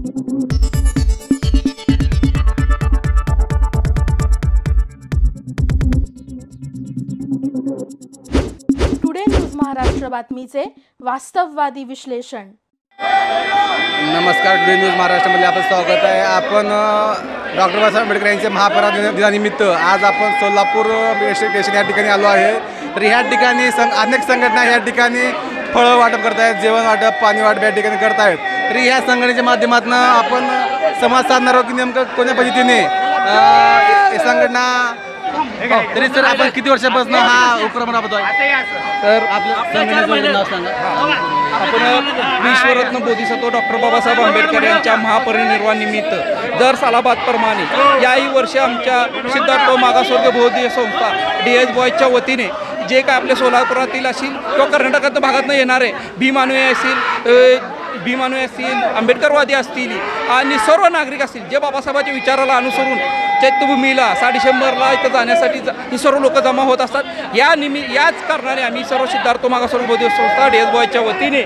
Today news Maharashtra बातमीचे वास्तववादी विश्लेषण। नमस्कार, टुडे न्यूज महाराष्ट्रामध्ये आपलं स्वागत आहे। आपण डॉक्टर बाबासाहेब आंबेडकर यांच्या महापरिनिर्वाण दिनानिमित्त आज आपण सोलापूर स्टेशन या ठिकाणी आलो आहे। तर ह्या ठिकाणी अनेक संघटना या ठिकाणी फळं वाटप करत आहेत, जेवण वाटप, पाणी वाटप या ठिकाणी करत आहेत। तरी ह्या संघटनेच्या माध्यमातून आपण संवाद साधणार आहोत की नेमकं कोणत्या पद्धतीने संघटना तरी सर आपण किती वर्षापासून हा उपक्रम राबवतो आहे? तर आपल्या संघटनेचं नाव सांगा। आपण विश्वरत्न बोधिसत्व डॉक्टर बाबासाहेब आंबेडकर यांच्या महापरिनिर्वाण निमित्त दर सालाबादप्रमाणे याही वर्षी आमच्या सिद्धार्थ मागासवर्गीय बौद्धिक संस्था DS बॉयजच्या वतीने जे काय आपल्या सोलापुरातील असतील किंवा कर्नाटकात भागातून येणारे भीमानुयायी असतील, आंबेडकरवादी असतील आणि सर्व नागरिक असतील जे बाबासाहेबांच्या विचाराला अनुसरून चैत्यभूमीला 6 डिसेंबरला इथं जाण्यासाठी ही सर्व लोक जमा होत असतात। याच कारणाने आम्ही सर्व सिद्धार्थ मागासवर्गीय बौद्धिक संस्था DS बॉयजच्या वतीने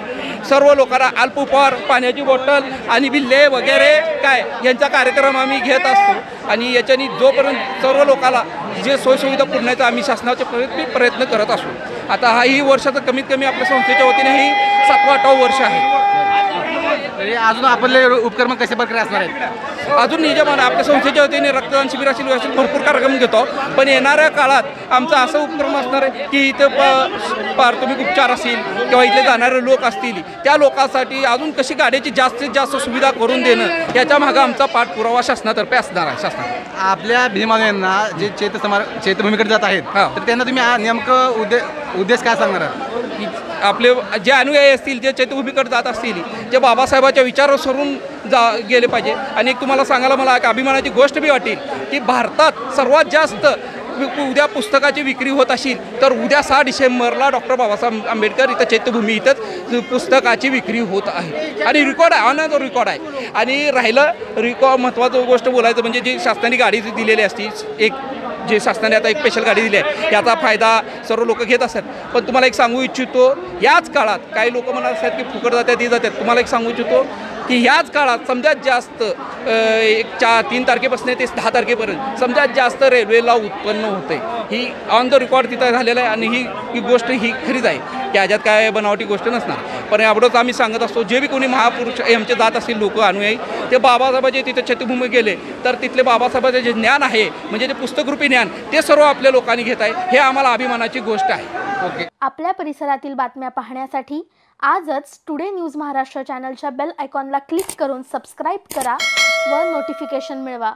सर्व लोकांना अल्प उपहार, पाण्याची बॉटल आणि बिल्ले वगैरे काय यांचा कार्यक्रम आम्ही घेत असतो। आणि याच्यानी जोपर्यंत सर्व लोकांना जे सोयीसुविधा पुरवण्याचा आम्ही शासनाचे प्रयत्न करत असतो। आता ही वर्षाचं कमीत कमी आपल्या संस्थेच्या वतीने ही 7वा-8वा वर्ष आहे। अजून आपले उपक्रम कशा प्रकारे असणार आहेत? अजून निजमान आपल्या संस्थेच्या वतीने रक्तदान शिबिर असेल भरपूर कार्यक्रम घेतो, पण येणाऱ्या काळात आमचा असा उपक्रम असणार आहे की इथं प्राथमिक उपचार असतील किंवा इथले जाणारे लोक असतील त्या लोकांसाठी अजून कशी गाडीची जास्तीत जास्त सुविधा करून देणं याच्या मागे आमचा पाठपुरावा शासनातर्फे असणार आहे। शासनात आपल्या भीमानुयांना जे चैत्यभूमीकडे जात आहेत तर त्यांना तुम्ही नेमकं उद्देश काय सांगणार आहात? आपले जे अनुयायी असतील जे चैत्यभूमीकडे जात असतील जे बाबासाहेबांच्या विचारानुसरून गेले पाहिजे। आणि एक तुम्हाला सांगायला मला एक अभिमानाची गोष्ट बी वाटेल की भारतात सर्वात जास्त उद्या पुस्तकाची विक्री होत असेल तर उद्या 6 डिसेंबरला डॉक्टर बाबासाहेब आंबेडकर इथं चैत्यभूमी इथंच पुस्तकाची विक्री होत आहे आणि रेकॉर्ड आहे, ऑन जो रेकॉर्ड आहे। आणि राहिलं महत्त्वाचं गोष्ट बोलायचं म्हणजे जी शासनाने गाडी दिलेली असती, एक जे शासनाने आता एक स्पेशल गाडी दिली आहे याचा फायदा सर्व लोक घेत असतात। पण तुम्हाला एक सांगू इच्छितो, याच काळात काही लोक म्हणत असतात की फुकट जातात ही जातात, तुम्हाला एक सांगू इच्छितो की ह्याच काळात समजात जास्त 3 तारखेपासून ते 10 तारखेपर्यंत समजात जास्त रेल्वेला उत्पन्न होते। ही ऑन द रेकॉर्ड तिथं झालेलं आहे आणि ही गोष्ट ही खरीच आहे की ह्याच्यात काय बनावटी गोष्ट नसणार। पण एवढंच आम्ही सांगत असतो, जे बी कोणी महापुरुष आमचे जात असतील लोक अनुयायी ते बाबासाहेबाचे तिथे चैत्यभूमी गेले तर तिथले बाबासाहेबाचे जे ज्ञान आहे म्हणजे ते पुस्तकरूपी ज्ञान ते सर्व आपल्या लोकांनी घेत आहे, हे आम्हाला अभिमानाची गोष्ट आहे। ओके, आपल्या परिसरातील बातम्या पाहण्यासाठी आजच टुडे न्यूज महाराष्ट्र चॅनलच्या बेल आयकॉनला क्लिक करून सबस्क्राईब करा व नोटिफिकेशन मिळवा।